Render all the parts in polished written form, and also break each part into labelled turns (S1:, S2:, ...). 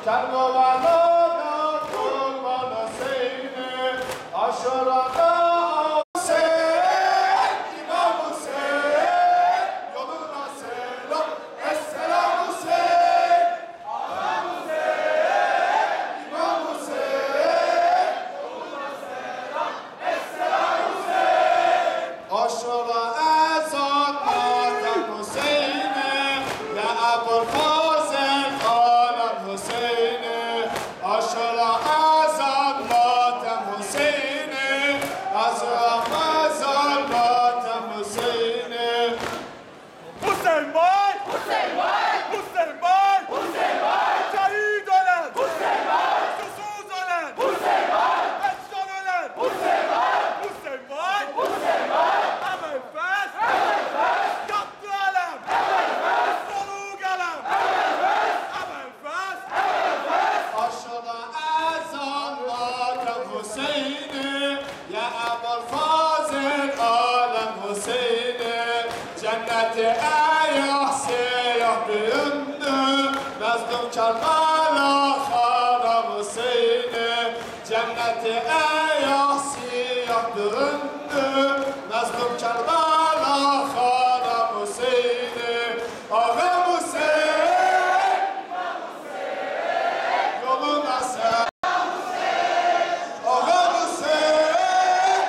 S1: Kervanına kurban Hüseyin'i aşırada Hüseyin, İmam Hüseyin, yoluna selam, esselam Hüseyin, Ağam Hüseyin, İmam Hüseyin, yoluna selam, esselam Hüseyin. Aşıra ezanlardan Hüseyin'i, ya Ebul Fazıl Alem Hüseyin'i, aşıra ezanlardan Hüseyin'i, aşıra ezanlardan Hüseyin'i.
S2: Hüseyin var! Hüseyin var! Hüseyin var! Hüseyin var! Şehit ölen! Hüseyin var! Susuz ölen! Hüseyin var! Eşcan ölen! Hüseyin var! Hüseyin var! Hüseyin var! Emel fes! Emel fes! Yattı alem! Emel fes! Soluk alem! Emel fes! Emel fes! Emel fes!
S1: Aşıra ezanlardan Hüseyin'i, ya Ebul Fazıl Alem Hüseyin'i, cenneti eyah siyah büründü, Mezdum Kerbela Haram Hüseyin'i, cenneti eyah siyah büründü, Mezdum Kerbela Haram Hüseyin'i. Ağam Hüseyin, yoluna selam. Ağam Hüseyin,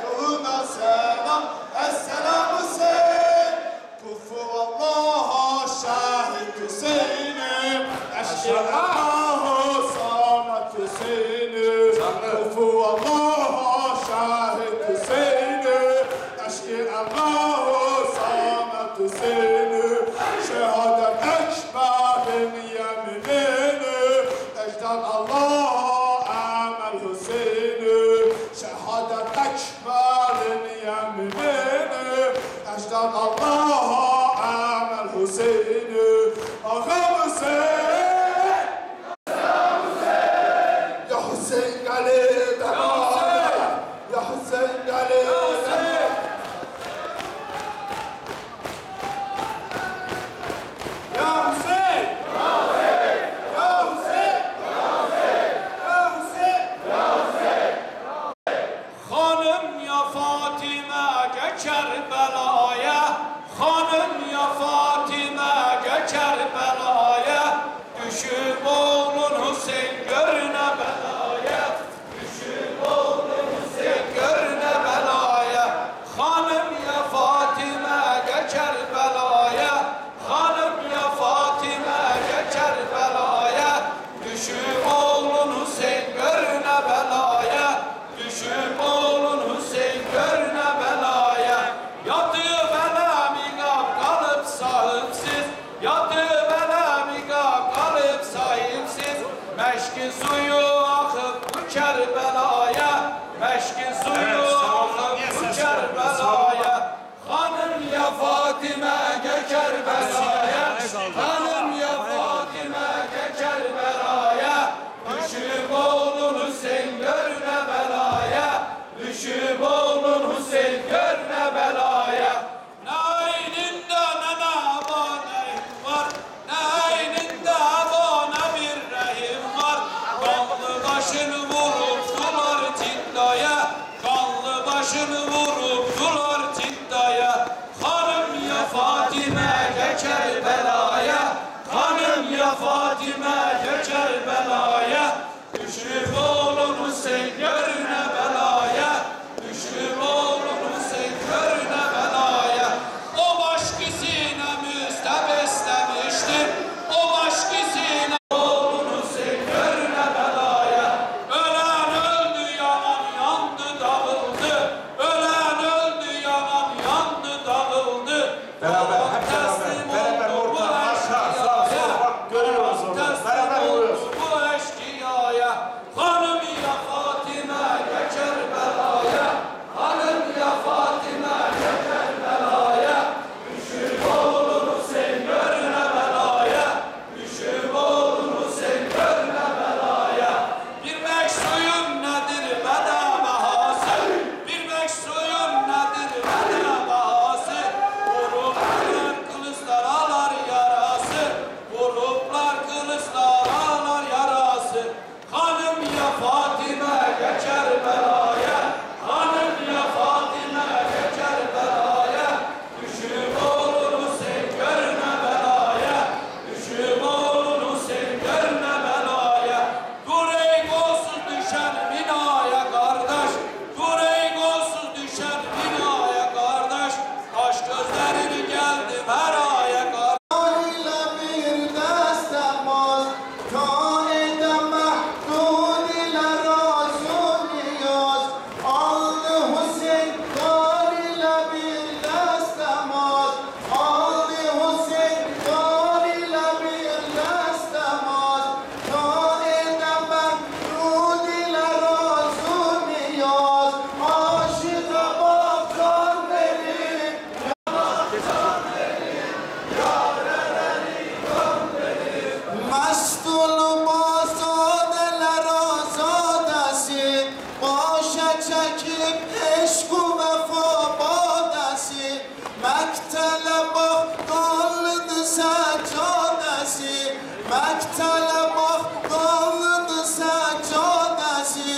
S1: yoluna selam. Esselam Hüseyin. Kufu Allah'a şahit Hüseyin'i, eşki Allah'u samet Hüseyin'i. Kufu Allah'a şahit Hüseyin'i, eşki Allah'u samet Hüseyin'i. Şehadet ekberin yeminini, ecdan Allah'a emel Hüseyin'i. Şehadet ekberin yeminini, ecdan Allah'a emel Hüseyin'i. Ağam Hüseyin, ya Hüseyin Ali demane, ya Hüseyin Ali demane. Ya Hüseyin! Ya Hüseyin! Ya Hüseyin! Ya Hüseyin! Ya Hüseyin!
S3: Hanım ya Fatime geçer belaya, hanım ya Fatime geçer belaya, düşüp oğlun Hüseyin görüne belaya, düşüp oğlun Hüseyin görüne belaya, hanım ya Fatime geçer belaya, hanım ya Fatime geçer belaya, düşüp oğlun Hüseyin görüne belaya, düşüp oğlun Hüseyin görüne belaya. Yatığı belamiga kalıp sahipsiz, yatığı belamiga kalıp sahipsiz, meşkin suyu akıp bu Kerbela'ya, meşkin suyu akıp bu Kerbela'ya. Hanım ya Fatime geçer belaya, hanım ya Fatime geçer belaya, düşüp oğlun Hüseyin görüne belaya, düşüp oğlun Hüseyin görüne belaya. Ne ayninde ne neyim var, ne ayninde bana bir rahim var. Kanlı başını vuruptular tiddaya, kanlı başını vuruptular tiddaya. Hanım ya Fatime geçer belaya, hanım ya Fatime geçer belaya, düşüp oğlun Hüseyin görüne belaya, düşüp oğlun Hüseyin görüne belaya. O başkisine müstebeslemiştir, o başkisine oğlun Hüseyin görüne belaya. Ölen öldü yanan yandı dağıldı, ölen öldü yanan yandı dağıldı.
S2: Beraber, hep beraber, beraber orta, aşağı, sağ, sol, bak görüyoruz orada. Beraber.
S1: Məktələ bax, qaldı səccadəsi,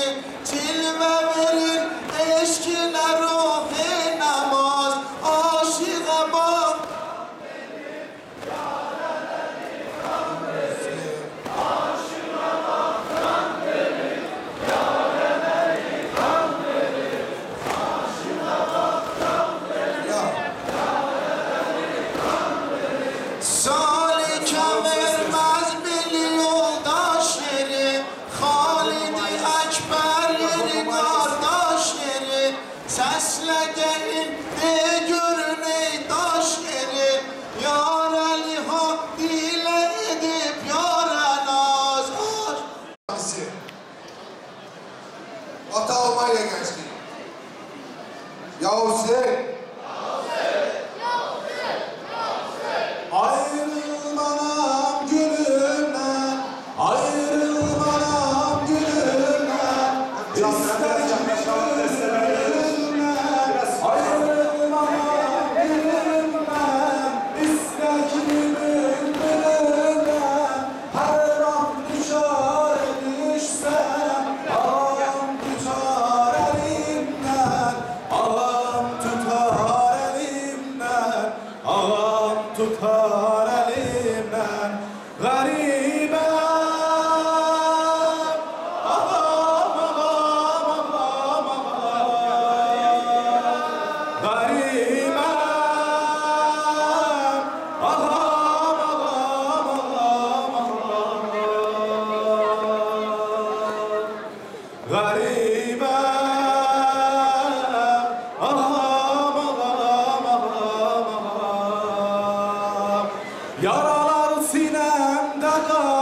S1: cilvə verir eşkinə ruhi namaz, aşiqə bax. Salikə verməz bil yoldaş yeri, Xalid-i Əkbər yeri, qardaş yeri, səslə gəlin, de görün ey daş yeri, Yar Əliha dilə edib, yar Ənaz. Ata Almanya gençliği. Ya Hüseyin! Ayrılmanam gülümden, ayrılmanam gülümden, ister gülümden, ayrılmanam gülümden, ister gülümden, her an düşer düşsem, ağam tutar elimden, ağam tutar elimden, ağam tutar elimden, garibem, ağam, ağam, ağam, ağam, garibem, ağam, ağam, ağam, ağam, garibem, ağam, ağam, ağam, ağam. Yaralar sinemde kal.